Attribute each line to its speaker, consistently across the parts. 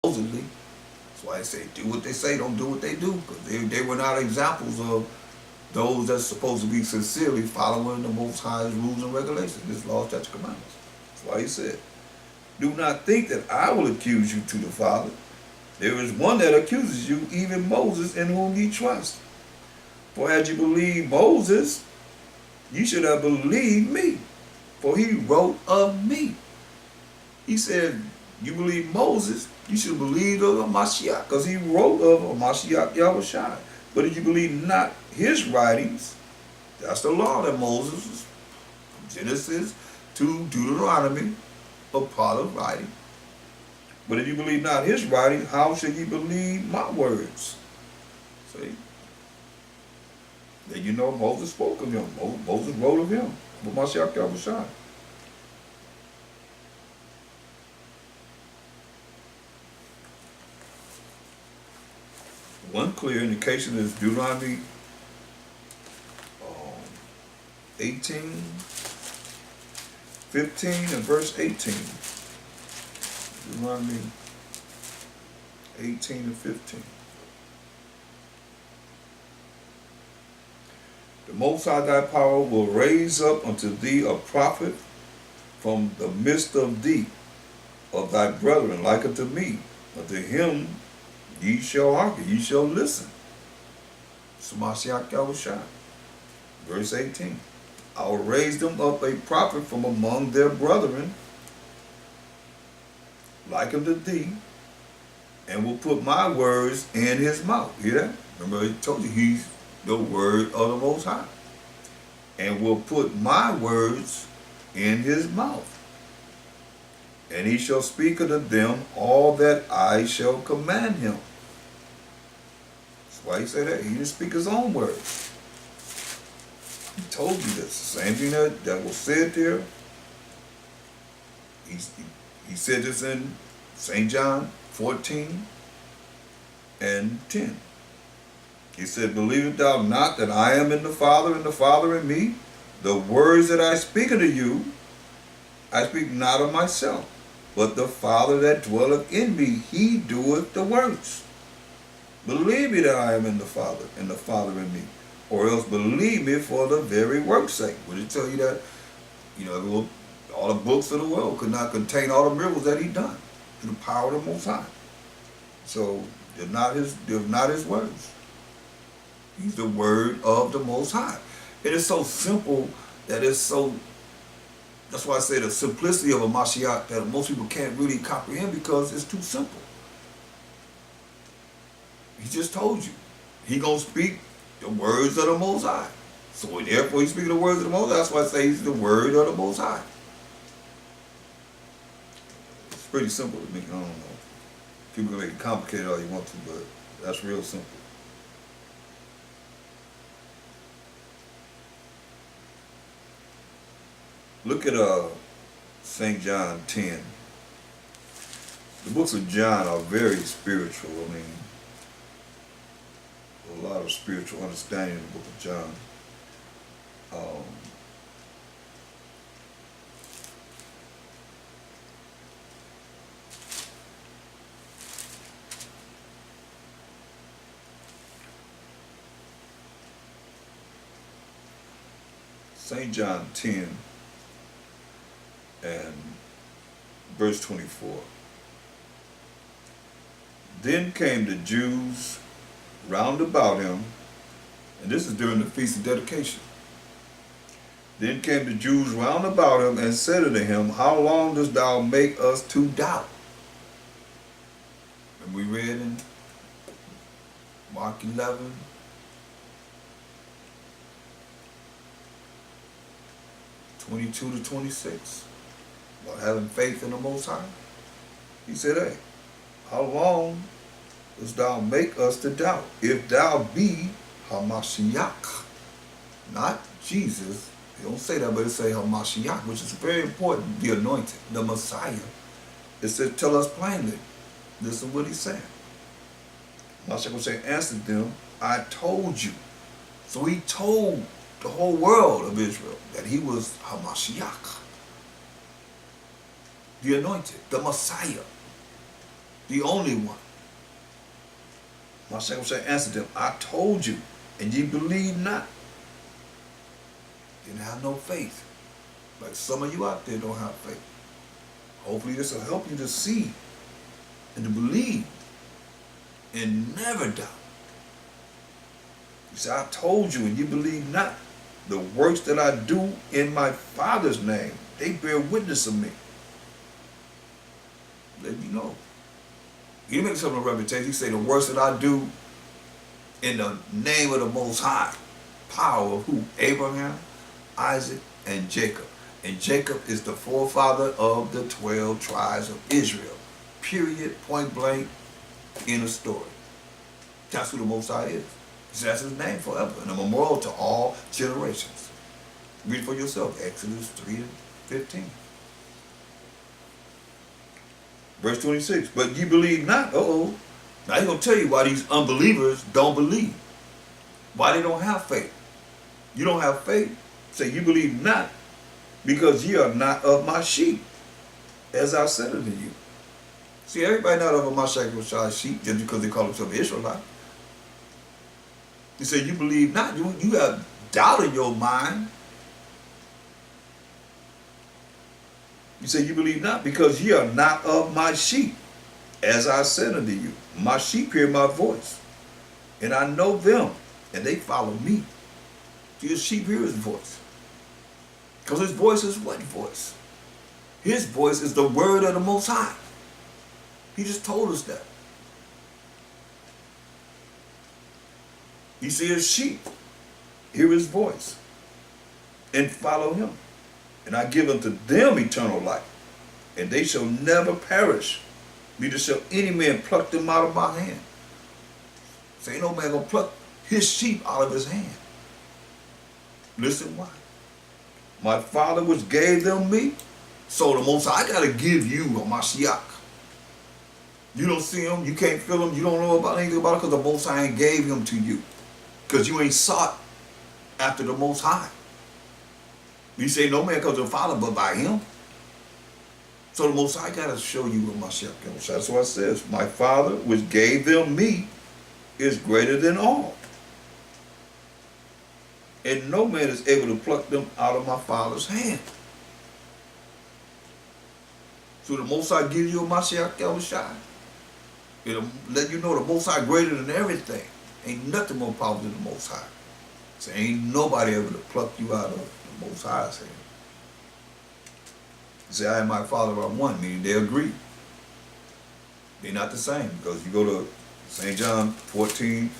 Speaker 1: supposedly. That's why I say do what they say, don't do what they do, because they were not examples of those that's supposed to be sincerely following the Most High's rules and regulations, His laws, statutes, commandments. That's why He said, "Do not think that I will accuse you to the Father. There is one that accuses you, even Moses, in whom ye trust. For had you believed Moses, you should have believed me, for he wrote of me." He said, you believe Moses, you should believe of Mashiach, because he wrote of Mashiach Yahushua. But if you believe not his writings, that's the law that Moses, Genesis to Deuteronomy, a part of writing. But if you believe not his writing, how should you believe my words? See? Then you know Moses spoke of him. Moses wrote of him, with Mashiach Yahushua. One clear indication is Deuteronomy 18, 15 and verse 18. Deuteronomy 18 and 15. The Most High thy power will raise up unto thee a prophet from the midst of thee, of thy brethren, like unto me. Unto him ye shall hearken, ye shall listen. Mashiach Yahushua. Verse 18. I will raise them up a prophet from among their brethren, like unto thee, and will put my words in his mouth. Hear that? Remember I told you he's the word of the Most High. And will put my words in his mouth. And he shall speak unto them all that I shall command him. That's why he said that. He didn't speak his own words. He told you this. The same thing that was said there. He said this in St. John 14 and 10. He said, believest thou not that I am in the Father, and the Father in me? The words that I speak unto you, I speak not of myself, but the Father that dwelleth in me, he doeth the works. Believe me that I am in the Father, and the Father in me, or else believe me for the very work's sake. Would it tell you that, all the books of the world could not contain all the miracles that he done through the power of the Most High? So they're not his words. He's the word of the Most High. It is so simple that it's so, that's why I say the simplicity of a Mashiach that most people can't really comprehend, because it's too simple. He just told you. He gonna speak the words of the Most High. So therefore he's speaking the words of the Most High. That's why I say he's the word of the Most High. It's pretty simple to me. I don't know. People can make it complicated all you want to, but that's real simple. Look at St. John 10. The books of John are very spiritual. I mean, a lot of spiritual understanding in the book of John. St. John 10 and verse 24. Then came the Jews round about him, and this is during the Feast of Dedication. Then came the Jews round about him and said unto him, how long dost thou make us to doubt? And we read in Mark 11, 22 to 26, about having faith in the Most High. He said, hey, how long dost thou make us to doubt? If thou be Hamashiach, not Jesus. They don't say that, but it say Hamashiach, which is very important, the anointed, the Messiah. It says, tell us plainly. Listen what he said. Mashiach will say, answered them, I told you. So he told the whole world of Israel that he was Hamashiach, the anointed, the Messiah. the only one. Mashiach answered them, I told you, and ye believe not. Didn't have no faith. Like some of you out there don't have faith. Hopefully this will help you to see and to believe and never doubt. He said, I told you and you believe not. The works that I do in my Father's name, they bear witness of me. Let you know. He didn't make something a reputation. He said the works that I do in the name of the Most High. Power of who? Abraham, Isaac, and Jacob. And Jacob is the forefather of the 12 tribes of Israel. Period, point blank, in a story. That's who the Most High is. That's his name forever, and a memorial to all generations. Read it for yourself, Exodus 3:15. Verse 26, but ye believe not. Uh-oh. Now he's going to tell you why these unbelievers don't believe. Why they don't have faith. You don't have faith. Say, you believe not, because ye are not of my sheep, as I said unto you. See, everybody not of my sacrificed sheep just because they call themselves Israelite. He said, you believe not. You have doubt in your mind. You say, you believe not, because ye are not of my sheep, as I said unto you. My sheep hear my voice, and I know them, and they follow me. Your sheep hear his voice. Because his voice is what voice? His voice is the word of the Most High. He just told us that. He said his sheep hear his voice and follow him. And I give unto them eternal life, and they shall never perish, neither shall any man pluck them out of my hand. So ain't no man gonna pluck his sheep out of his hand. Listen why. My Father which gave them me, so the Most High, I gotta give you a Mashiach. You don't see him, you can't feel him, you don't know about anything about it, because the Most High ain't gave him to you. Because you ain't sought after the Most High. You say no man comes to the Father but by him. So the Most High got to show you what Mashiach. That's why it says, my Father which gave them me is greater than all. And no man is able to pluck them out of my Father's hand. So the Most High gives you a Mashiach Yahushua. It'll let you know the Most High greater than everything. Ain't nothing more powerful than the Most High. So ain't nobody able to pluck you out of the Most High's hand. You say, I and my Father are one, meaning they agree. They're not the same, because you go to St. John 14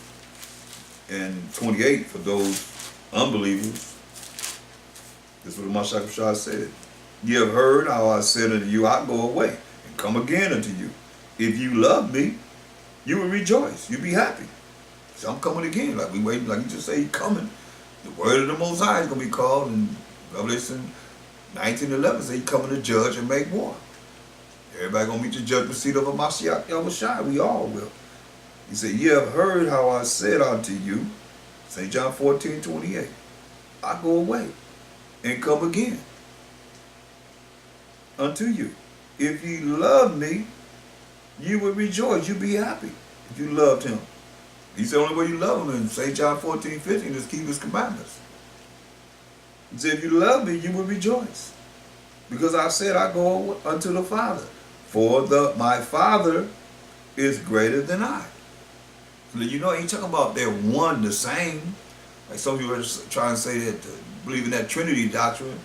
Speaker 1: and 28 for those unbelievers. This is what the Mashiach said. Ye have heard how I said unto you, I go away and come again unto you. If you love me, you will rejoice. You'll be happy. So I'm coming again. Like we waiting, like you just say, he's coming. The word of the Most High is going to be called in Revelation 19:11. Say he's coming to judge and make war. Everybody going to meet the judgment seat of a Mashiach Yahushua. We all will. He said, ye have heard how I said unto you, St. John 14:28. I go away and come again unto you. If ye love me, you will rejoice. You'll be happy if you loved him. He said the only way you love him in St. John 14:15 is keep his commandments. He said, if you love me, you will rejoice. Because I said I go unto the Father. For my Father is greater than I. So you know, he ain't talking about they're one, the same. Like some people are trying to say that, believe in that Trinity doctrine,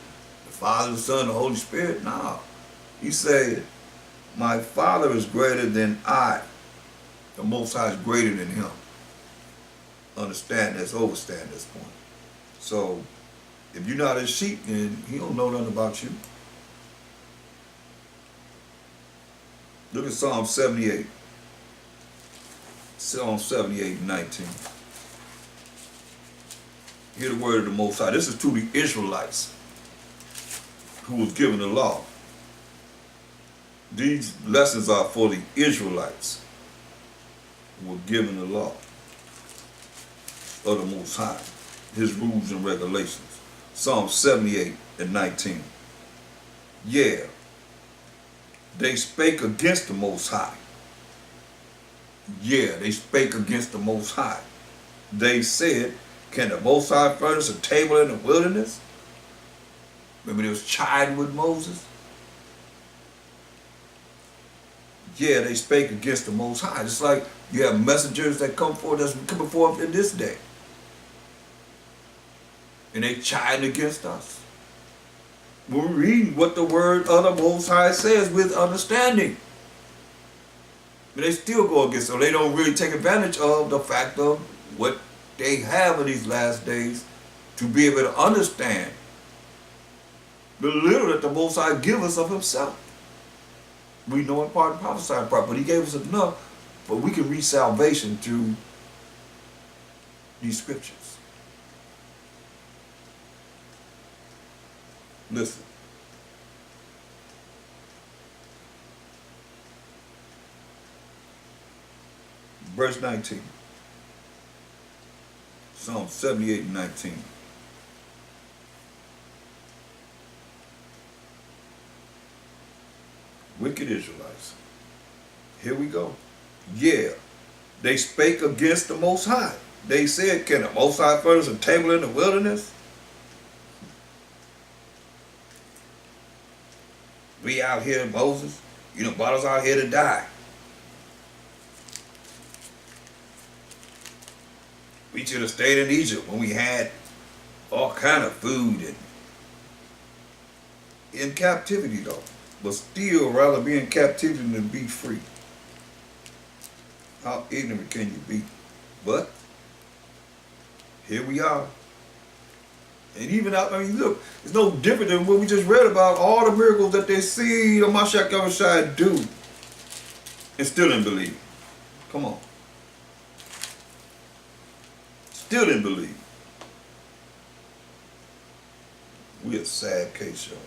Speaker 1: the Father, the Son, the Holy Spirit. No. He said, my Father is greater than I. The Most High is greater than him. Understand this, overstand this point. So, if you're not his sheep, then he don't know nothing about you. Look at Psalm 78. Psalm 78:19. Hear the word of the Most High. This is to the Israelites who was given the law. These lessons are for the Israelites who were given the law of the Most High, his rules and regulations. Psalm 78:19. Yeah, they spake against the Most High Yeah, they spake against the Most High. They said, can the Most High furnish a table in the wilderness? Remember they was chiding with Moses? Yeah, they spake against the Most High. It's like you have messengers that come forth that's coming forth in this day. And they chiding against us. We're reading what the word of the Most High says with understanding. But they still go against it. So they don't really take advantage of the fact of what they have in these last days to be able to understand the little that the Most High give us of himself. We know in part and prophesy in part, but he gave us enough, but we can reach salvation through these scriptures. Listen. Verse 19. Psalm 78 and 19. Wicked Israelites. Here we go. Yeah, they spake against the Most High. They said, can the Most High furnish a table in the wilderness? We out here, Moses. You know, brought us out here to die. We should have stayed in Egypt when we had all kind of food and in captivity though. But still rather be in captivity than be free. How ignorant can you be? But here we are. And even out, I mean, look, it's no different than what we just read about, all the miracles that they see the Mashiach Yahushua do and still didn't believe. Come on. Still didn't believe. We a sad case, y'all.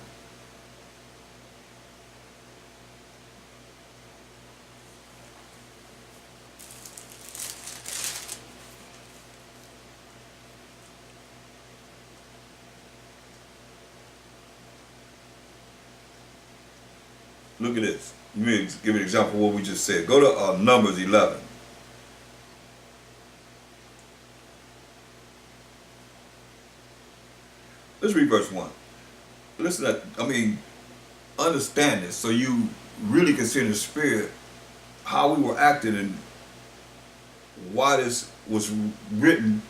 Speaker 1: Look at this. Let me give an example of what we just said. Go to Numbers 11. Let's read verse 1. Listen, understand this so you really can see in the spirit how we were acting and why this was written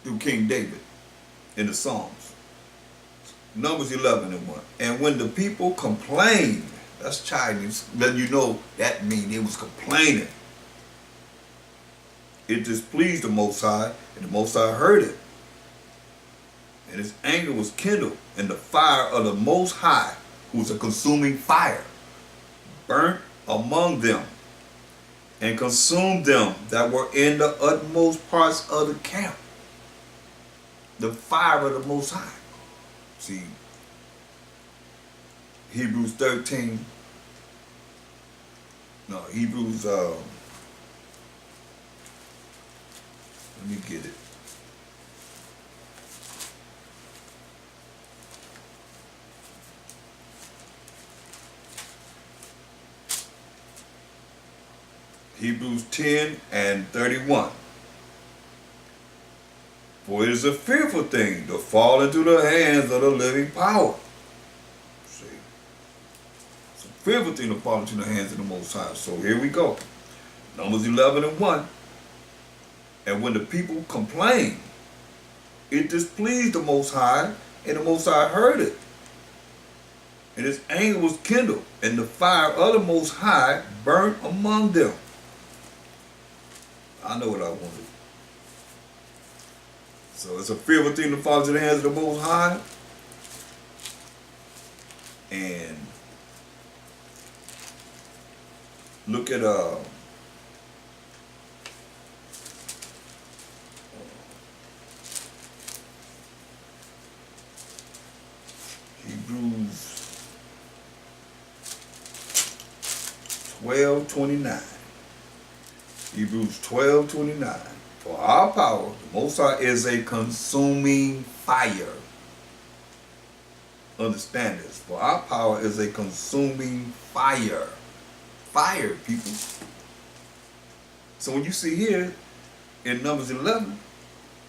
Speaker 1: through King David in the Psalms. Numbers 11 and 1. And when the people complained, that's Chinese, then you know that means it was complaining. It displeased the Most High, and the Most High heard it. And his anger was kindled, and the fire of the Most High, who was a consuming fire, burnt among them, and consumed them that were in the utmost parts of the camp. The fire of the Most High. See, Hebrews 13, no, Hebrews, let me get it. Hebrews 10 and 31. For it is a fearful thing to fall into the hands of the living power. See, it's a fearful thing to fall into the hands of the Most High. So here we go. Numbers 11 and 1. And when the people complained, it displeased the Most High, and the Most High heard it. And his anger was kindled, and the fire of the Most High burnt among them. I know what I wanted. So it's a fearful thing to fall into the hands of the Most High. And look at Hebrews 12:29. Hebrews 12:29. For our power, the Most High is a consuming fire. Understand this. For our power is a consuming fire. fire, people. So when you see here in Numbers 11,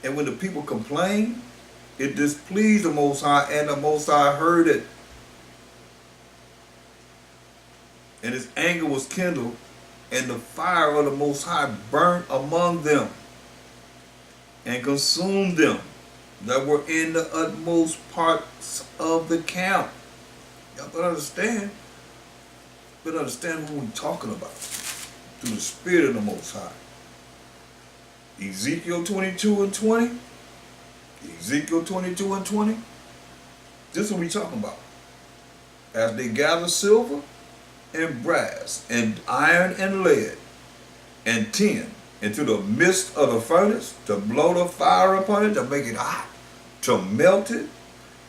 Speaker 1: and when the people complained, it displeased the Most High, and the Most High heard it. And his anger was kindled, and the fire of the Most High burnt among them, and consumed them that were in the utmost parts of the camp. Y'all better understand. Better understand who we're talking about. Through the Spirit of the Most High. Ezekiel 22 and 20. Ezekiel 22 and 20. This is what we're talking about. As they gather silver and brass and iron and lead and tin into the midst of the furnace to blow the fire upon it, to make it hot, to melt it,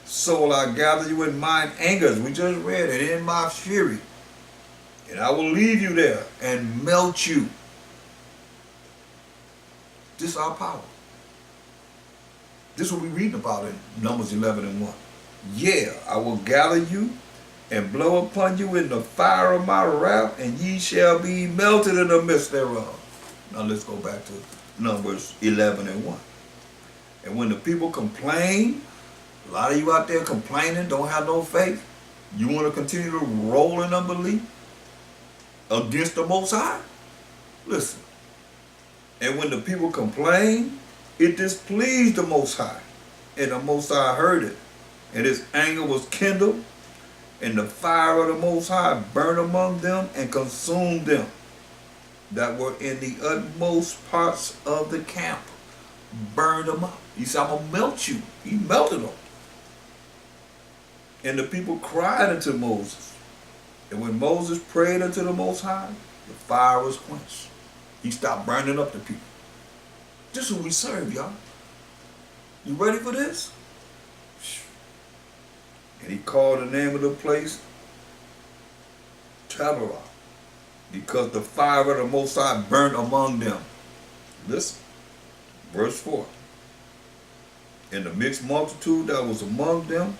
Speaker 1: so will I gather you in mine anger, as we just read, and in my fury. And I will leave you there and melt you. This is our power. This is what we're reading about in Numbers 11 and 1. Yeah, I will gather you and blow upon you in the fire of my wrath, and ye shall be melted in the midst thereof. Now let's go back to Numbers 11 and 1. And when the people complain, a lot of you out there complaining, don't have no faith, you want to continue to roll in unbelief against the Most High? Listen. And when the people complained, it displeased the Most High, and the Most High heard it, and his anger was kindled, and the fire of the Most High burned among them and consumed them that were in the utmost parts of the camp. Burned them up. He said, I'm going to melt you. He melted them. And the people cried unto Moses. And when Moses prayed unto the Most High, the fire was quenched. He stopped burning up the people. This is who we serve, y'all. You ready for this? And he called the name of the place Taberah, because the fire of the Most High burnt among them. Listen, verse 4. And the mixed multitude that was among them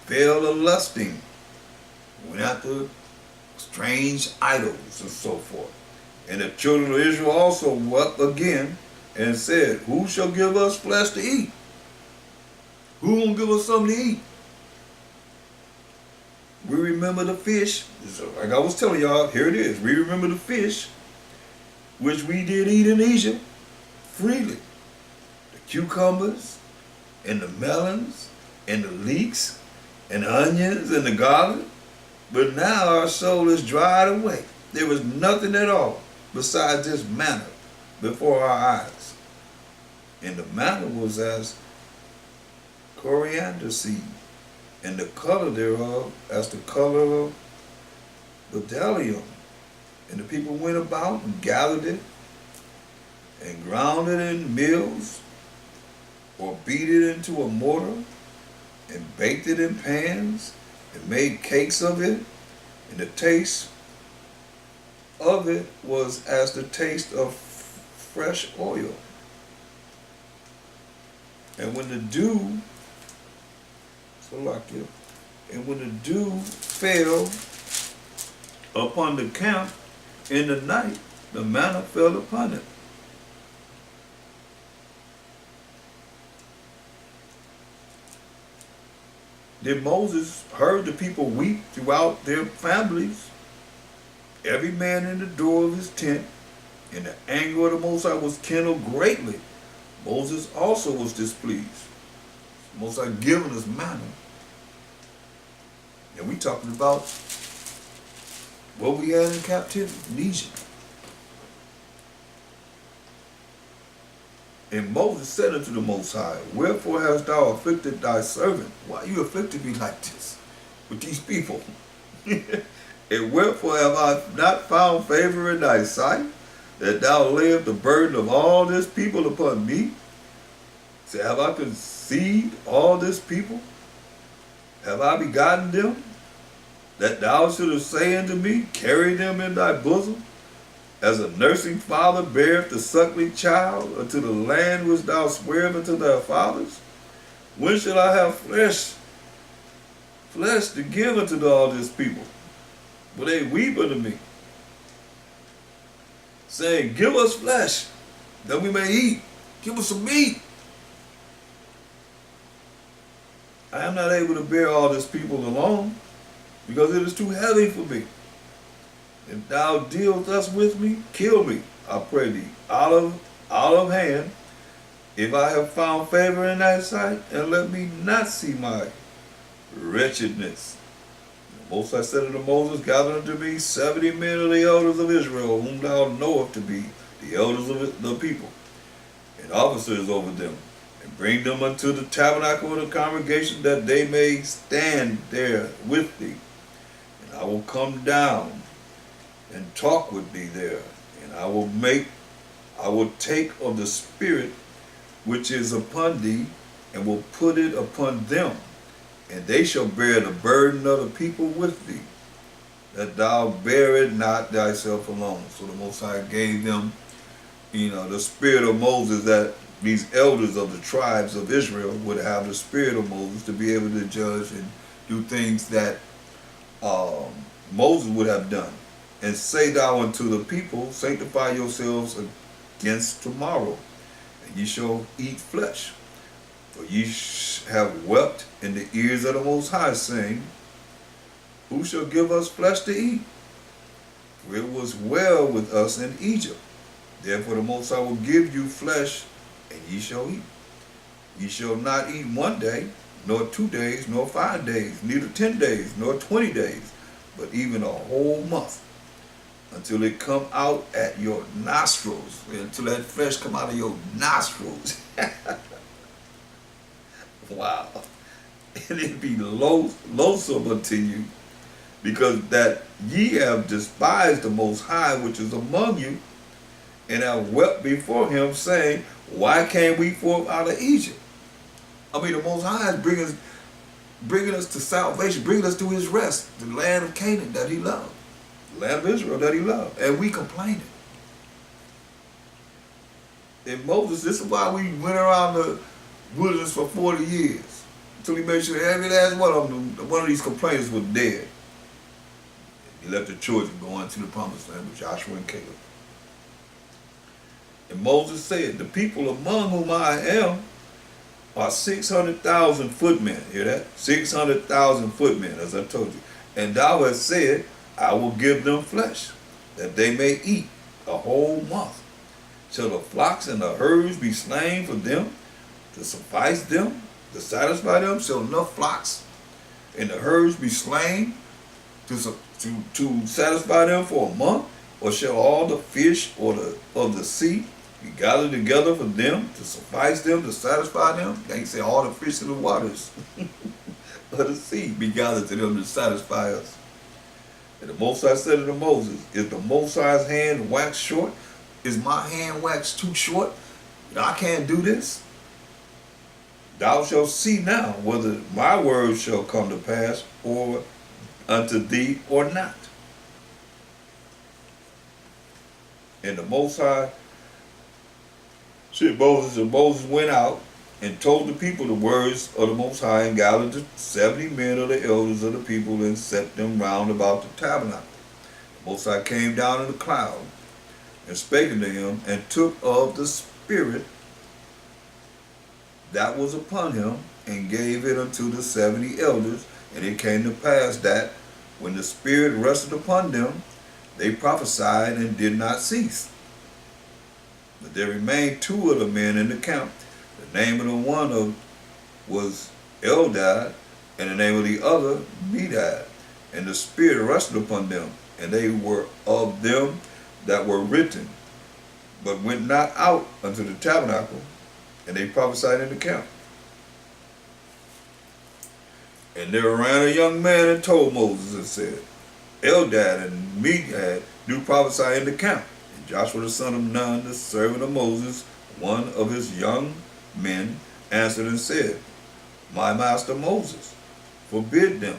Speaker 1: fell a lusting, went after strange idols and so forth. And the children of Israel also wept again and said, who shall give us flesh to eat? Who won't give us something to eat? We remember the fish, like I was telling y'all, here it is. We remember the fish, which we did eat in Egypt freely. The cucumbers, and the melons, and the leeks, and the onions, and the garlic. But now our soul is dried away. There was nothing at all besides this manna before our eyes. And the manna was as coriander seed, and the color thereof as the color of bdellium. And the people went about and gathered it, and ground it in mills, or beat it into a mortar, and baked it in pans, and made cakes of it. And the taste of it was as the taste of fresh oil. And when the dew, and when the dew fell upon the camp in the night, the manna fell upon it. Then Moses heard the people weep throughout their families, every man in the door of his tent, and the anger of the Most High was kindled greatly. Moses also was displeased. The Most High given us manna. And we talking about what we had in captivity in Egypt. And Moses said unto the Most High, wherefore hast thou afflicted thy servant? Why you afflicted me like this with these people? And wherefore have I not found favor in thy sight, that thou layest the burden of all this people upon me? Say, have I conceived all this people? Have I begotten them? That thou shouldest say unto me, carry them in thy bosom, as a nursing father beareth the suckling child unto the land which thou swearest unto their fathers? When shall I have flesh to give unto all this people? But they weep unto me. saying, give us flesh, that we may eat. Give us some meat. I am not able to bear all this people alone, because it is too heavy for me. If thou deal thus with me, kill me, I pray thee, out of hand, if I have found favor in thy sight, and let me not see my wretchedness. The Most High said unto Moses, gather unto me 70 men of the elders of Israel, whom thou knowest to be the elders of the people, and officers over them, and bring them unto the tabernacle of the congregation, that they may stand there with thee. And I will come down and talk with thee there, and I will take of the spirit which is upon thee, and will put it upon them, and they shall bear the burden of the people with thee, that thou bear it not thyself alone. So the Most High gave them, the spirit of Moses, that these elders of the tribes of Israel would have the spirit of Moses to be able to judge and do things that Moses would have done. And say thou unto the people, sanctify yourselves against tomorrow, and ye shall eat flesh. For ye have wept in the ears of the Most High, saying, who shall give us flesh to eat? For it was well with us in Egypt. Therefore the Most High will give you flesh, and ye shall eat. Ye shall not eat 1 day, nor 2 days, nor 5 days, neither 10 days, nor 20 days, but even a whole month, until it come out at your nostrils, until that flesh come out of your nostrils. Wow. And it be loathsome unto you, because that ye have despised the Most High, which is among you, and have wept before him, saying, why came we forth out of Egypt? I mean, the Most High is bringing us to salvation, bringing us to his rest, the land of Canaan that he loved, the land of Israel that he loved, and we complaining. And Moses, this is why we went around the wilderness for 40 years, until he made sure every last one of these complainers was dead. He left the choice of going to the promised land with Joshua and Caleb. And Moses said, the people among whom I am are 600,000 footmen. Hear that? 600,000 footmen, as I told you. And thou hast said, I will give them flesh, that they may eat a whole month. Shall the flocks and the herds be slain for them, to suffice them, to satisfy them? Shall enough flocks and the herds be slain to satisfy them for a month? Or shall all the fish of the sea be gathered together for them, to suffice them, to satisfy them? They say all the fish in the waters of the sea be gathered to them to satisfy us. And the Most High said unto Moses, is the Most High's hand waxed short? Is my hand waxed too short? I can't do this. Thou shalt see now whether my words shall come to pass, or unto thee, or not. And the Most High said Moses, and Moses went out and told the people the words of the Most High, and gathered the 70 men of the elders of the people, and set them round about the tabernacle. The Most High came down in the cloud, and spake unto him, and took of the Spirit that was upon him, and gave it unto the 70 elders. And it came to pass that, when the Spirit rested upon them, they prophesied and did not cease. But there remained 2 of the men in the camp. The name of the one was Eldad, and the name of the other Medad. And the Spirit rested upon them, and they were of them that were written, but went not out unto the tabernacle, and they prophesied in the camp. And there ran a young man and told Moses, and said, Eldad and Medad do prophesy in the camp. And Joshua the son of Nun, the servant of Moses, one of his young men, answered and said, my master Moses, forbid them.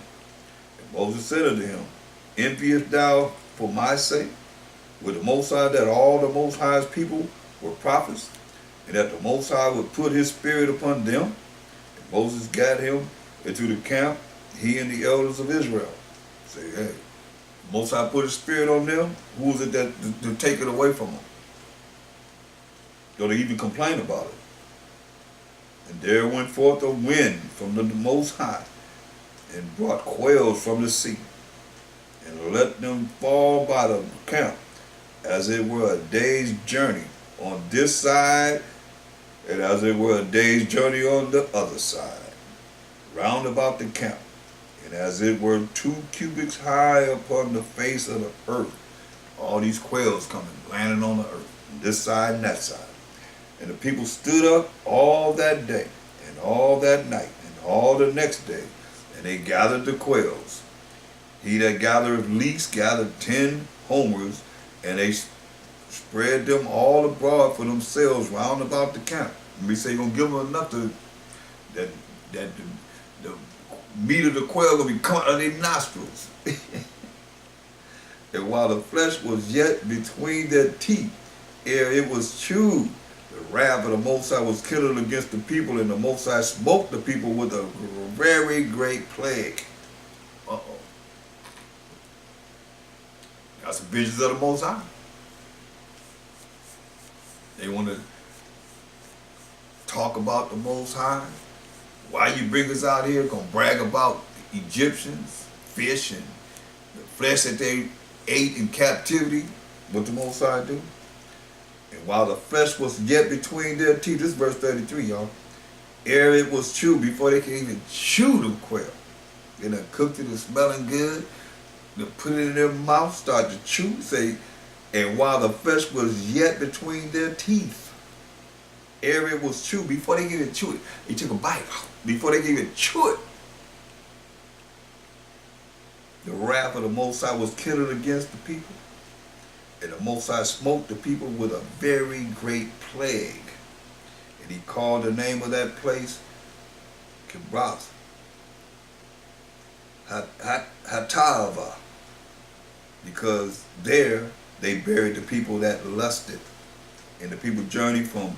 Speaker 1: And Moses said unto him, enviest thou for my sake with the Most High, that all the Most High's people were prophets, and that the Most High would put his Spirit upon them? And Moses got him into the camp, he and the elders of Israel. Say, hey, Most High put his spirit on them. Who was it that to take it away from them? Don't even complain about it. And there went forth a wind from the Most High, and brought quails from the sea, and let them fall by the camp, as it were a day's journey on this side, and as it were a day's journey on the other side, round about the camp, and as it were 2 cubits high upon the face of the earth. All these quails coming, landing on the earth, this side and that side. And the people stood up all that day, and all that night, and all the next day, and they gathered the quails. He that gathered least gathered 10 homers, and they spread them all abroad for themselves round about the camp. And we say you're gonna give them enough to that the meat of the quail gonna be coming out of their nostrils. And while the flesh was yet between their teeth, ere it was chewed, the wrath of the Most High was kindled against the people, and the Most High smote the people with a very great plague. Uh-oh. That's the visions of the Most High. They want to talk about the Most High. Why you bring us out here? Gonna brag about the Egyptians, fish, and the flesh that they ate in captivity. What the Most High do? And while the flesh was yet between their teeth, this is verse 33, y'all. Ere it was chewed, before they could even chew them quail. They done cooked it, it's smelling good. They put it in their mouth, start to chew, say, and while the flesh was yet between their teeth, ere it was chewed, before they could even chew it, they took a bite, before they could even chew it. The wrath of the Most High was kindled against the people, and the Most High smote the people with a very great plague. And he called the name of that place Kibroth Hatava, because there they buried the people that lusted. And the people journeyed from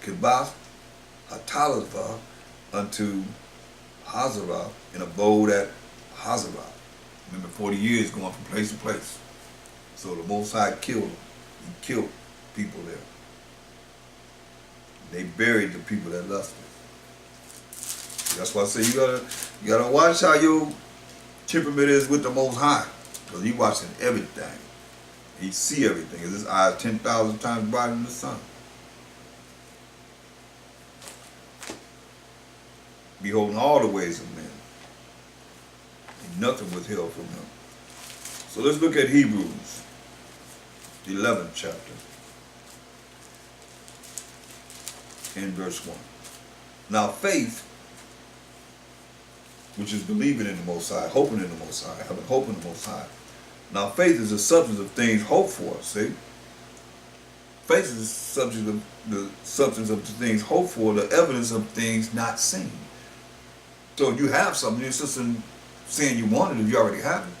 Speaker 1: Kibroth Hatava unto Hazarah, and abode at Hazarah. Remember, 40 years going from place to place. So the Most High killed them. He killed people there. They buried the people that lusted. That's why I say you gotta watch how your temperament is with the Most High, because He watching everything. He see everything. His eyes 10,000 times brighter than the sun. Beholding all the ways of men, and nothing withheld from Him. So let's look at Hebrews, the 11th chapter, in verse 1. Now faith, which is believing in the Most High, hoping in the Most High, having hope in the Most High. Now faith is the substance of things hoped for, see? Faith is the substance of the things hoped for, the evidence of things not seen. So if you have something, it's just saying you want it if you already have it.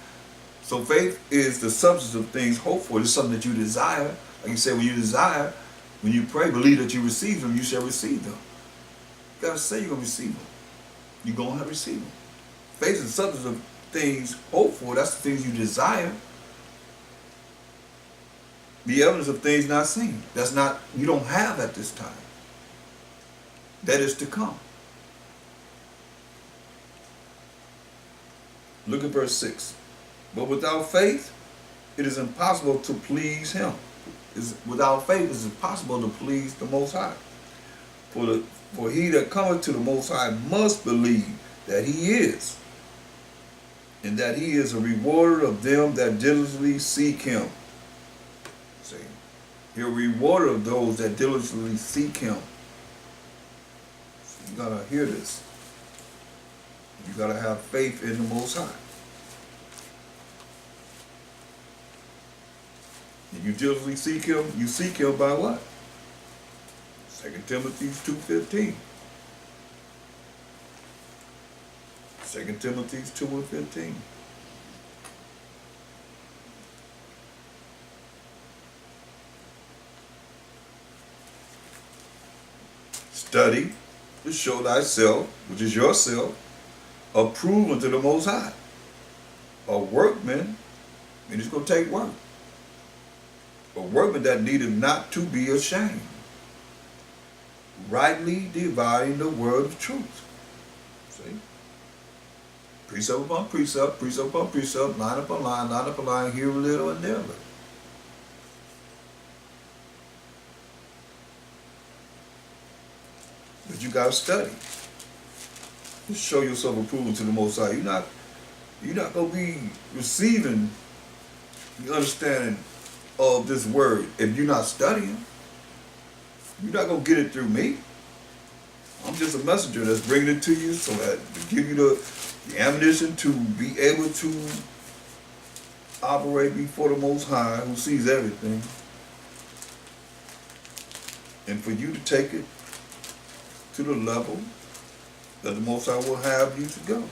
Speaker 1: So faith is the substance of things hoped for. It's something that you desire. Like you say, when you desire, when you pray, believe that you receive them, you shall receive them. You gotta say you're gonna receive them. You're gonna receive them. Faith is the substance of things hoped for. That's the things you desire. The evidence of things not seen. That's not, you don't have at this time. That is to come. Look at verse 6. But without faith, it is impossible to please Him. Without faith, it is impossible to please the Most High. For he that cometh to the Most High must believe that He is, and that He is a rewarder of them that diligently seek Him. See, He's a rewarder of those that diligently seek Him. So you gotta hear this. You gotta have faith in the Most High. And you diligently seek Him. You seek Him by what? 2 Timothy 2:15. 2 Timothy 2:15. Study to show thyself, which is yourself, approved unto the Most High, a workman And it's going to take work. A workman that needed not to be ashamed, rightly dividing the word of truth. See? Precept upon precept, precept upon precept, line upon line, here a little and there a little. But you gotta study. Just show yourself approval to the Most High. You're not gonna be receiving the understanding of this word if you're not studying. You're not gonna get it through me. I'm just a messenger that's bringing it to you so that to give you the ammunition to be able to operate before the Most High who sees everything. And for you to take it to the level that the Most High will have you to go.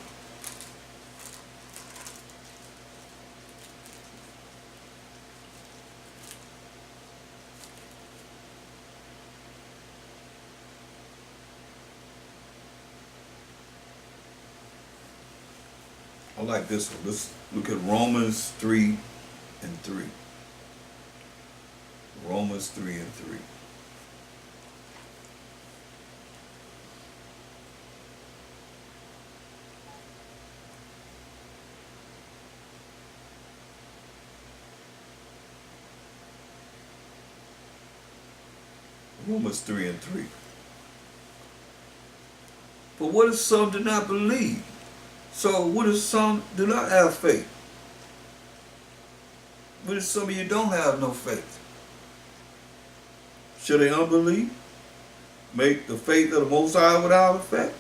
Speaker 1: I like this one. Let's look at Romans 3 and 3. Romans 3 and 3. Romans 3 and 3. But what if some do not believe? So what if some do not have faith? What if some of you don't have no faith? Should they unbelief make the faith of the Most High without effect?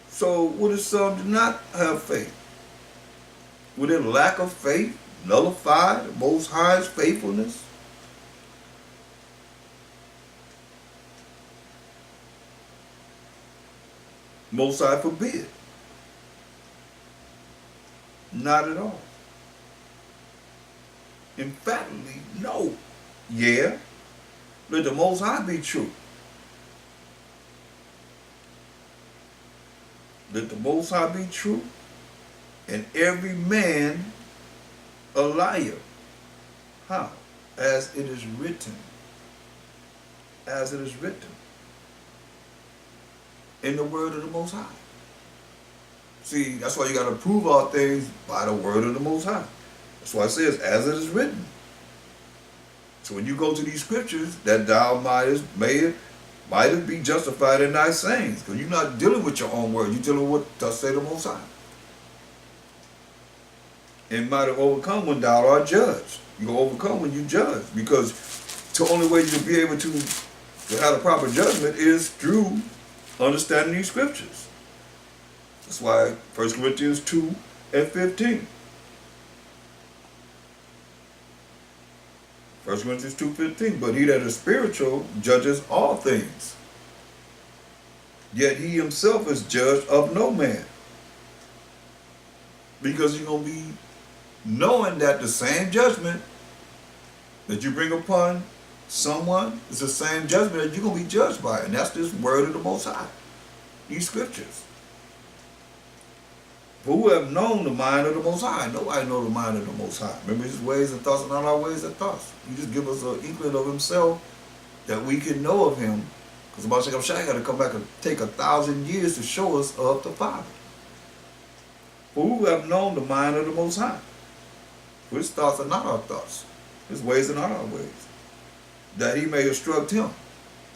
Speaker 1: So what if some do not have faith? Would their lack of faith nullify the Most High's faithfulness? Most High forbid. Not at all. Emphatically, no. Yeah. Let the Most High be true. Let the Most High be true, and every man a liar. How? As it is written. As it is written. In the word of the Most High. See, that's why you got to prove all things by the word of the Most High. That's why it says, as it is written. So when you go to these scriptures, that thou mightest be justified in thy sayings. Because you're not dealing with your own word. You're dealing with what thus say the Most High. And might have overcome when thou art judged. You're going to overcome when you judge. Because the only way you'll be able to have a proper judgment is through understanding these scriptures. That's why 1 Corinthians 2 and 15. 1 Corinthians 2:15. But he that is spiritual judges all things. Yet he himself is judged of no man. Because you're going to be knowing that the same judgment that you bring upon someone is the same judgment that you're going to be judged by. And that's this word of the Most High. These scriptures. For who have known the mind of the Most High? Nobody knows the mind of the Most High. Remember, his ways and thoughts are not our ways and thoughts. He just give us an inkling of himself that we can know of him. Because the Mashiach Shai got to come back and take 1,000 years to show us of the Father. For who have known the mind of the Most High? For his thoughts are not our thoughts. His ways are not our ways. That he may instruct him.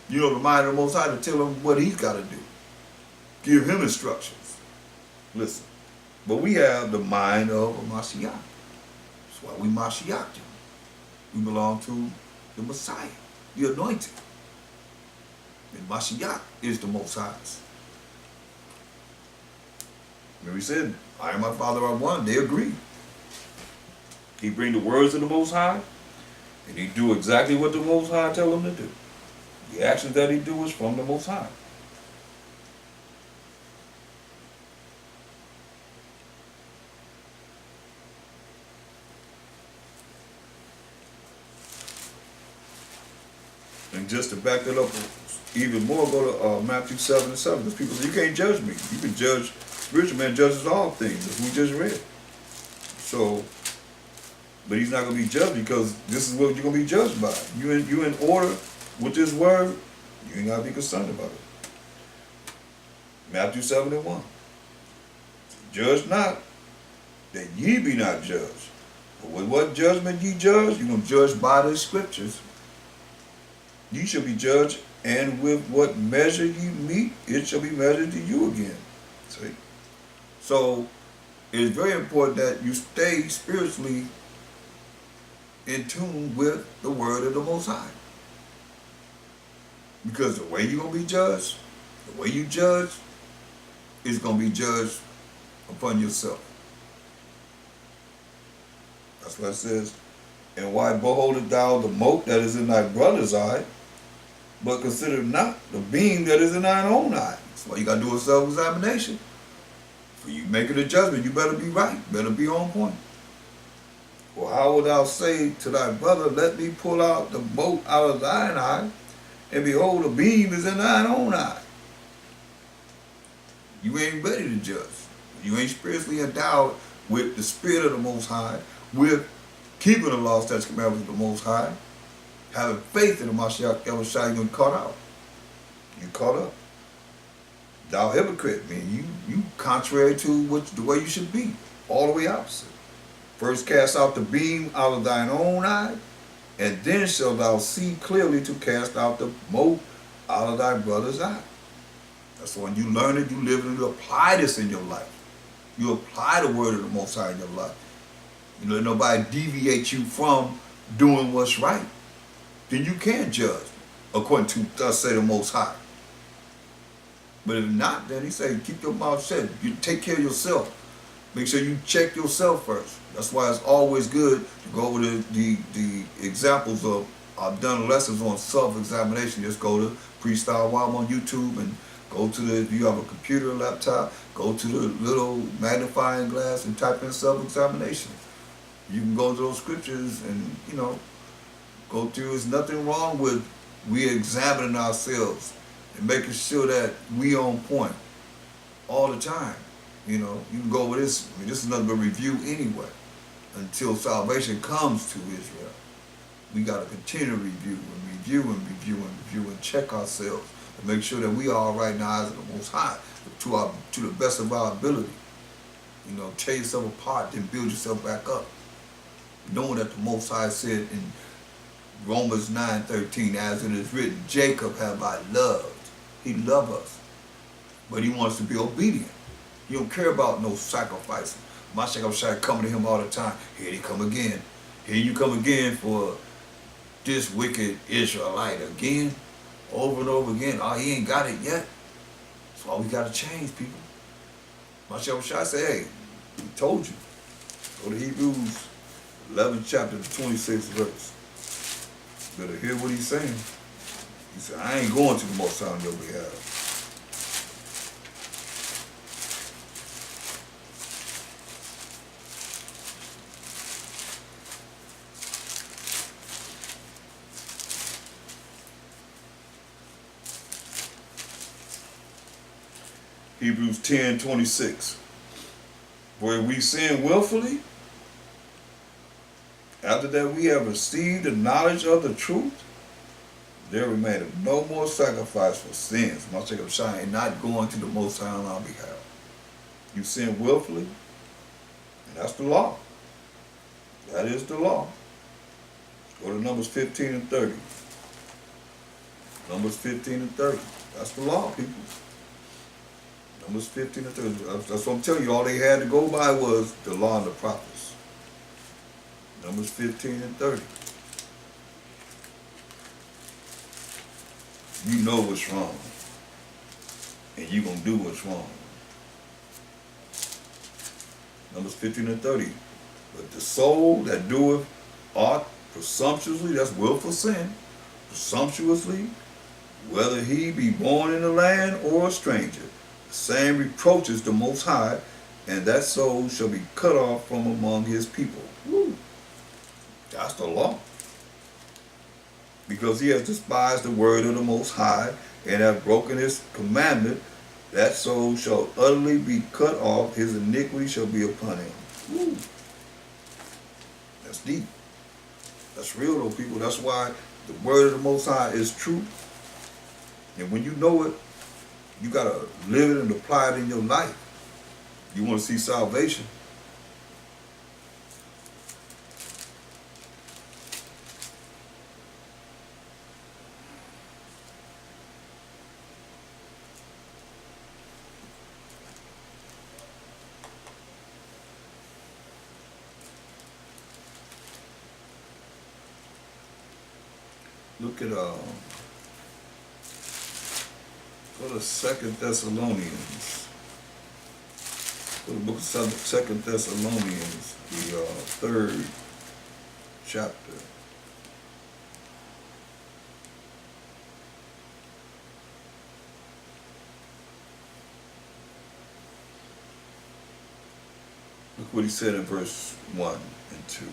Speaker 1: You know, the mind of the Most High to tell him what he's got to do. Give him instructions. Listen. But we have the mind of a Mashiach. That's why we Mashiach him. We belong to the Messiah, the anointed. And Mashiach is the Most High's. Remember he said, I and my Father are one. They agree. He bring the words of the Most High, and he do exactly what the Most High tell him to do. The actions that he do is from the Most High. And just to back that up even more, go to Matthew 7 and 7. Because people say, you can't judge me. You can judge, spiritual man judges all things, as we just read. So, but he's not going to be judged because this is what you're going to be judged by. You in order with this word, you ain't got to be concerned about it. Matthew 7:1. Judge not, that ye be not judged. For with what judgment ye judge, you're going to judge by the scriptures. Ye shall be judged, and with what measure ye meet, it shall be measured to you again. See? So, it's very important that you stay spiritually in tune with the word of the Most High. Because the way you're going to be judged, the way you judge, is going to be judged upon yourself. That's what it says. And why beholdest thou the mote that is in thy brother's eye, but consider not the beam that is in thine own eye? That's why you got to do a self-examination. For you making a judgment, you better be right, better be on point. Or how wilt thou say to thy brother, let me pull out the mote out of thine eye, and behold, the beam is in thine own eye? You ain't ready to judge. You ain't spiritually endowed with the Spirit of the Most High, with keeping the law, statutes, commandments of the Most High, having faith in the Mashiach Yahushua, you're caught out. You caught up. Thou hypocrite, man, you contrary to the way you should be, all the way opposite. First cast out the beam out of thine own eye, and then shalt thou see clearly to cast out the mote out of thy brother's eye. That's when you learn it, you live it, and you apply this in your life. You apply the word of the Most High in your life. You let nobody deviate you from doing what's right. Then you can judge according to thus say the Most High. But if not, then he said, keep your mouth shut. You take care of yourself. Make sure you check yourself first. That's why it's always good to go over the examples of, I've done lessons on self-examination. Just go to Freestyle Wild on YouTube and go to if you have a computer or laptop, go to the little magnifying glass and type in self-examination. You can go to those scriptures and, go through. There's nothing wrong with we examining ourselves and making sure that we on point all the time. You can go with this. I mean, this is nothing but review anyway. Until salvation comes to Israel, we got to continue to review and review and review and review and check ourselves and make sure that we are all right in the eyes of the Most High to the best of our ability. Tear yourself apart, then build yourself back up. Knowing that the Most High said in Romans 9:13, as it is written, Jacob have I loved. He loved us. But he wants to be obedient. He don't care about no sacrificing. Mashiach coming to him all the time. Here they come again. Here you come again for this wicked Israelite again. Over and over again. Oh, he ain't got it yet. That's why we got to change, people. Mashiach said, hey, he told you. Go to Hebrews 11 chapter 26 verse. Better hear what he's saying. He said, I ain't going to the Most High on your behalf. Hebrews 10:26. Where we sin willfully, after that we have received the knowledge of the truth, there remaineth no more sacrifice for sins. Mashiach ain't not going to the Most High on our behalf. You sin willfully, and that's the law. That is the law. Go to Numbers 15 and 30. Numbers 15 and 30. That's the law, people. Numbers 15 and 30. That's what I'm telling you. All they had to go by was the law and the prophets. Numbers 15 and 30. You know what's wrong. And you're going to do what's wrong. Numbers 15 and 30. But the soul that doeth aught presumptuously, that's willful sin, presumptuously, whether he be born in the land or a stranger, the same reproaches the Most High, and that soul shall be cut off from among his people. Woo. That's the law. Because he has despised the word of the Most High and have broken his commandment, that soul shall utterly be cut off, his iniquity shall be upon him. Woo. That's deep. That's real though, people. That's why the word of the Most High is true. And when you know it, you gotta live it and apply it in your life. You want to see salvation. Look at go to 2 Thessalonians. Go to the book of 2 Thessalonians, the 3rd chapter. Look what he said in verse 1 and 2.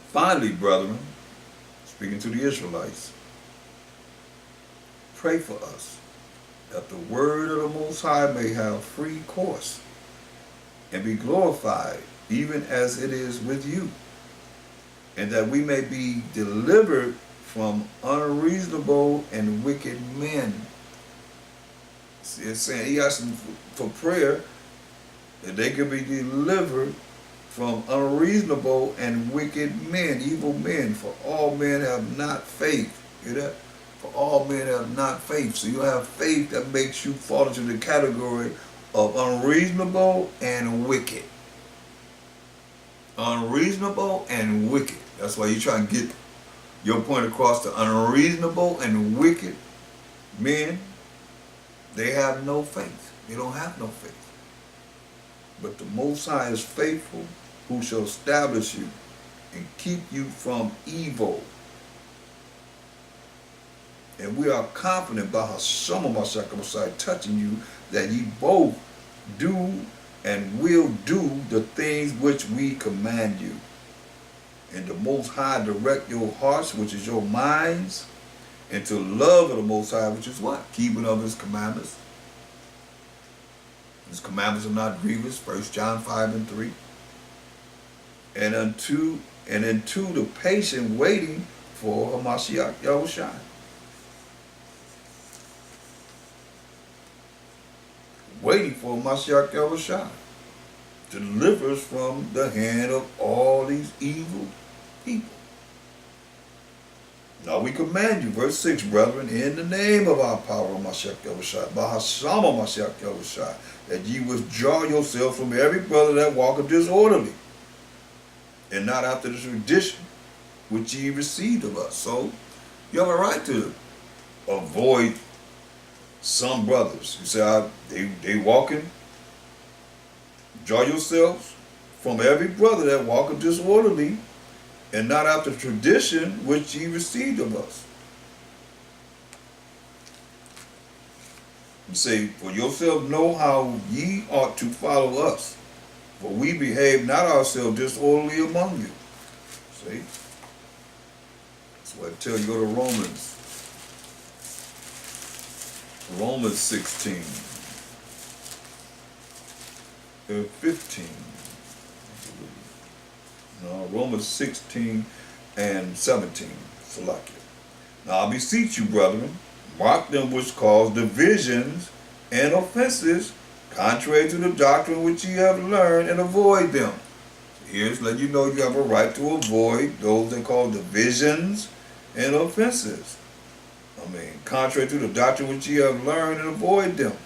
Speaker 1: Finally, brethren, speaking to the Israelites, pray for us, that the word of the Most High may have free course, and be glorified, even as it is with you, and that we may be delivered from unreasonable and wicked men. See, it's saying he asked them for prayer, that they could be delivered from unreasonable and wicked men, evil men, for all men have not faith. Hear that? For all men have not faith. So you have faith that makes you fall into the category of unreasonable and wicked. Unreasonable and wicked. That's why you try and get your point across to unreasonable and wicked men. They have no faith. They don't have no faith. But the Most High is faithful, who shall establish you and keep you from evil. And we are confident by Hashem Messiah touching you, that ye both do and will do the things which we command you. And the Most High direct your hearts, which is your minds, into love of the Most High, which is what? Keeping of his commandments. His commandments are not grievous, 1 John 5 and 3. And into the patient waiting for Hamashiach Yahushua. Waiting for Hamashiach Yahushua to deliver us from the hand of all these evil people. Now we command you, verse 6, brethren, in the name of our power, Hamashiach Yahushua, by Hashem Hamashiach Yahushua, that ye withdraw yourselves from every brother that walketh disorderly, and not after the tradition which ye received of us. So you have a right to avoid some brothers. You say, they walking. Draw yourselves from every brother that walketh disorderly, and not after the tradition which ye received of us. You say, for yourself know how ye ought to follow us. For we behave not ourselves disorderly among you. See? That's why I tell you, go to Romans. Romans 16 and 15. No, Romans 16 and 17. Salakia. Now I beseech you, brethren, mark them which cause divisions and offenses, contrary to the doctrine which ye have learned, and avoid them. Here's letting you know you have a right to avoid those they call divisions and offenses. Contrary to the doctrine which ye have learned, and avoid them.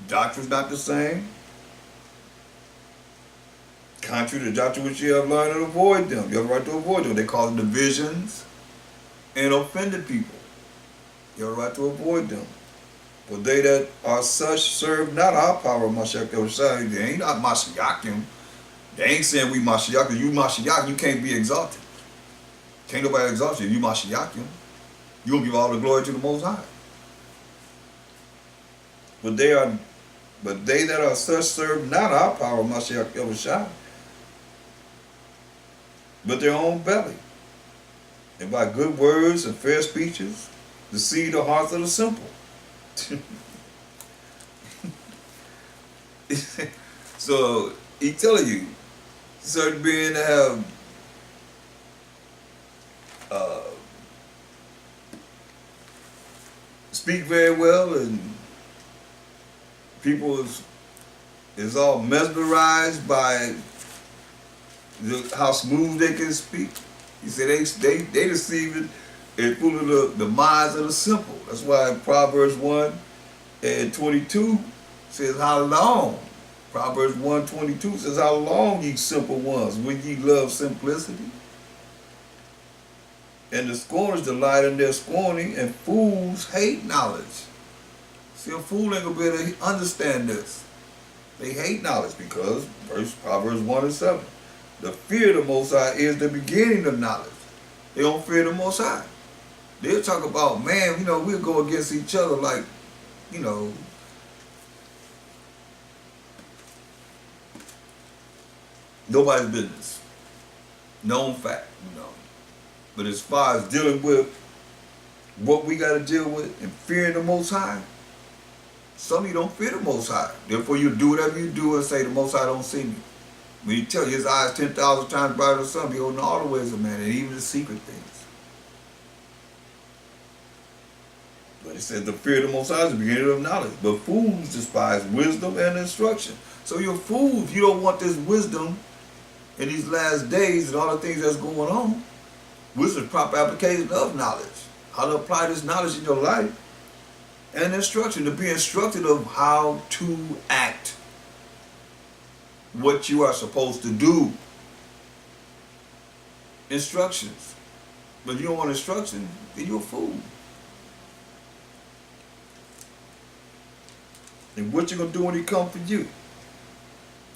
Speaker 1: Doctrine's not the same. Contrary to the doctrine which ye have learned, and avoid them. You have a right to avoid them. They call them divisions and offended people. You have a right to avoid them. For they that are such serve not our power, Mashiach Yahushua. They ain't not Mashiachim. They ain't saying we Mashiach. You Mashiach, you can't be exalted. Can't nobody exalt you. You Mashiachim. You will give all the glory to the Most High. But they that are such serve not our power, Mashiach Yahushua, but their own belly. And by good words and fair speeches, deceive the hearts of the simple. So He telling you certain men have uh, speak very well, and people is all mesmerized by how smooth they can speak. He said they deceiving and fooling the minds of the simple. That's why Proverbs 1:22 says, how long? Proverbs 1:22 says, how long, ye simple ones, will ye love simplicity? And the scorners delight in their scorning, and fools hate knowledge. See, a fool ain't gonna be able to understand this. They hate knowledge because, Proverbs 1:7, the fear of the Most High is the beginning of knowledge. They don't fear the Most High. They'll talk about, man, we'll go against each other like, nobody's business. Known fact. But as far as dealing with what we got to deal with and fearing the Most High, some of you don't fear the Most High. Therefore, you do whatever you do and say the Most High don't see me. When he tell you his eyes 10,000 times brighter than the sun, beholding all the ways of man, and even the secret things. But he said the fear of the Most High is the beginning of knowledge. But fools despise wisdom and instruction. So you're a fool if you don't want this wisdom in these last days and all the things that's going on. Wisdom is proper application of knowledge. How to apply this knowledge in your life. And instruction, to be instructed of how to act. What you are supposed to do. Instructions. But if you don't want instruction, then you're a fool. And what you going to do when he comes for you?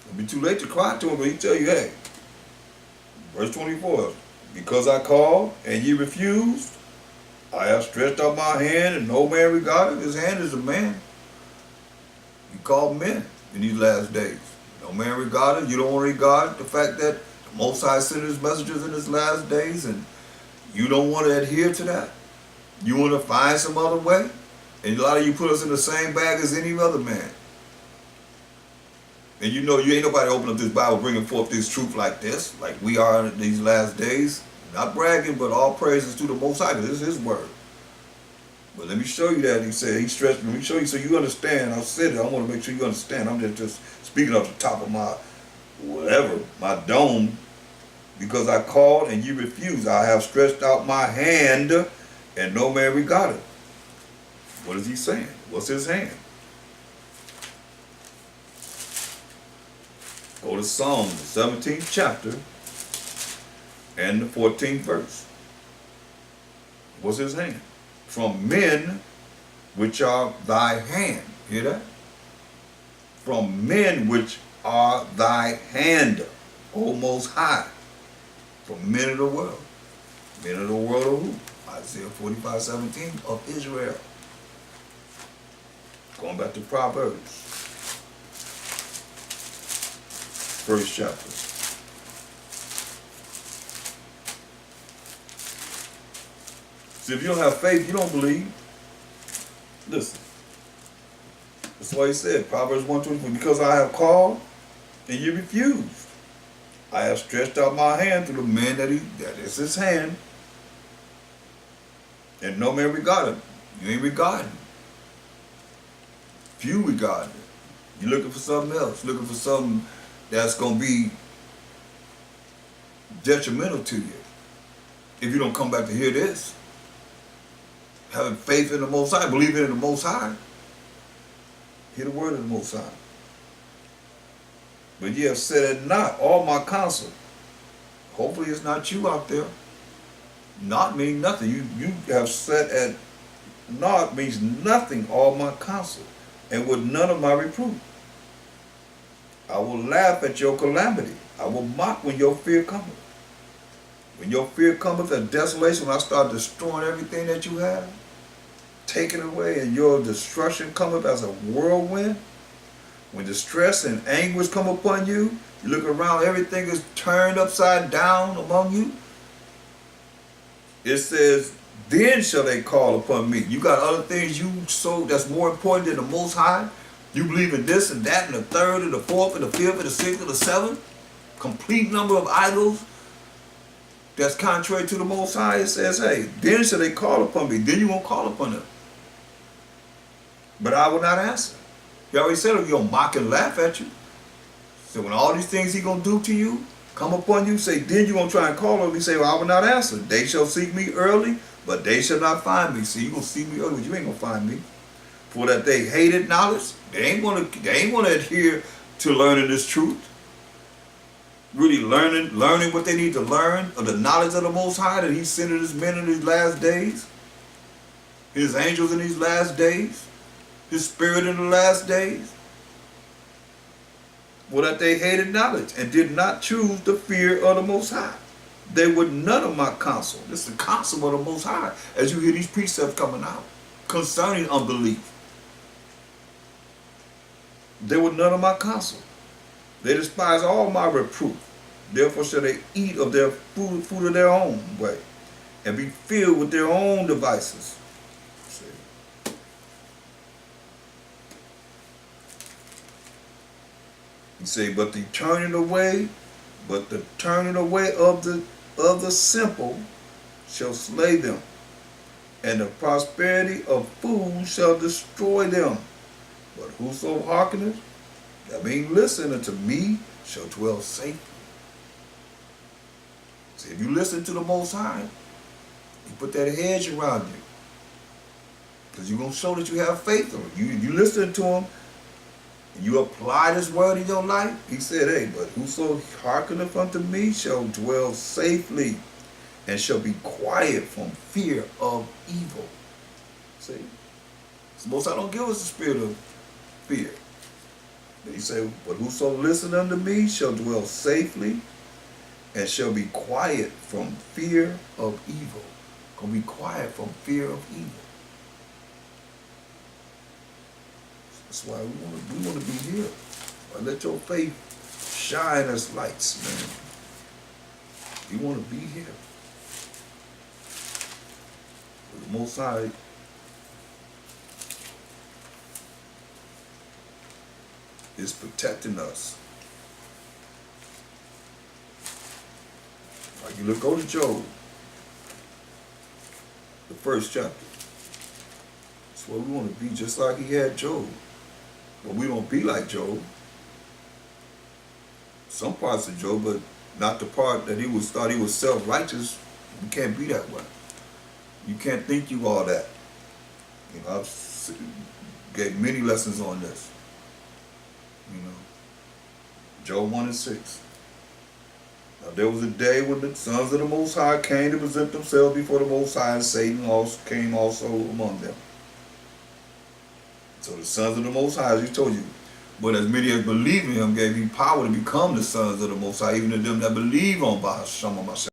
Speaker 1: It'll be too late to cry to him, but he tell you, hey, verse 24, because I called and ye refused, I have stretched out my hand and no man regarded. His hand is a man. He called men in these last days. No man regarded. You don't want to regard the fact that the Most High sent his messengers in his last days, and you don't want to adhere to that. You want to find some other way. And a lot of you put us in the same bag as any other man. And you ain't nobody open up this Bible bringing forth this truth like this, like we are in these last days. Not bragging, but all praises to the Most High. This is his word. But let me show you that. He said, he stretched me. Let me show you so you understand. I said it. I want to make sure you understand. I'm just speaking off the top of my, my dome. Because I called and you refused. I have stretched out my hand and no man regarded. What is he saying? What's his hand? Go to Psalm, the 17th chapter and the 14th verse. What's his hand? From men which are thy hand. Hear that? From men which are thy hand, O Most High. From men of the world. Men of the world of who? Isaiah 45:17 of Israel. Going back to Proverbs. First chapter. See, if you don't have faith, you don't believe. Listen. That's why he said, Proverbs 1:24, because I have called and you refused. I have stretched out my hand to the man that is his hand, and no man regarded. You ain't regarding. Few regarding it. You're looking for something else, looking for something that's going to be detrimental to you if you don't come back to hear this. Having faith in the Most High, believing in the Most High. Hear the word of the Most High. But ye have said it not, all my counsel. Hopefully it's not you out there. Not mean nothing. You have said at naught means nothing, all my counsel, and with none of my reproof. I will laugh at your calamity. I will mock when your fear cometh. When your fear cometh and desolation, when I start destroying everything that you have, taking away, and your destruction cometh as a whirlwind. When distress and anguish come upon you, you look around, everything is turned upside down among you. It says, then shall they call upon me. You got other things that's more important than the Most High. You believe in this and that and the third and the fourth and the fifth and the sixth and the seventh, complete number of idols that's contrary to the Most High. It says, hey, then shall they call upon me. Then you won't call upon them. But I will not answer. He already said he's going to mock and laugh at you. So when all these things he going to do to you come upon you, say, then you're going to try and call on me. Say, well, I will not answer. They shall seek me early, but they shall not find me. See, you're going to seek me early, but you ain't going to find me. For that they hated knowledge, they ain't going to adhere to learning this truth. Really learning what they need to learn of the knowledge of the Most High that He sent His men in these last days, His angels in these last days, His Spirit in the last days. For that they hated knowledge and did not choose the fear of the Most High. They were none of my counsel. This is the counsel of the Most High as you hear these precepts coming out concerning unbelief. They were none of my counsel. They despise all my reproof. Therefore shall they eat of their food of their own way, and be filled with their own devices. See? He say, but the turning away of the simple shall slay them, and the prosperity of fools shall destroy them. But whoso hearkeneth, that means listen unto me, shall dwell safely. See, if you listen to the Most High, He put that hedge around you. Because you're going to show that you have faith in Him. You listen to Him, and you apply this word in your life, He said, hey, but whoso hearkeneth unto me shall dwell safely, and shall be quiet from fear of evil. See? The Most High don't give us the spirit of fear. But He said, but whoso listen unto me shall dwell safely, and shall be quiet from fear of evil. Gonna be quiet from fear of evil. That's why we want to be here. Let your faith shine as lights, man. You want to be here. The Most High is protecting us. Like you look, go to Job, the first chapter. That's where we want to be, just like he had Job. But we don't be like Job. Some parts of Job, but not the part that thought he was self-righteous. You can't be that way. You can't think you all that. You know, I've gave many lessons on this. You know, Job 1 and 6. Now there was a day when the sons of the Most High came to present themselves before the Most High, and Satan came also among them. So the sons of the Most High, as he told you, but as many as believe in Him, gave He power to become the sons of the Most High, even to them that believe on Bahashem.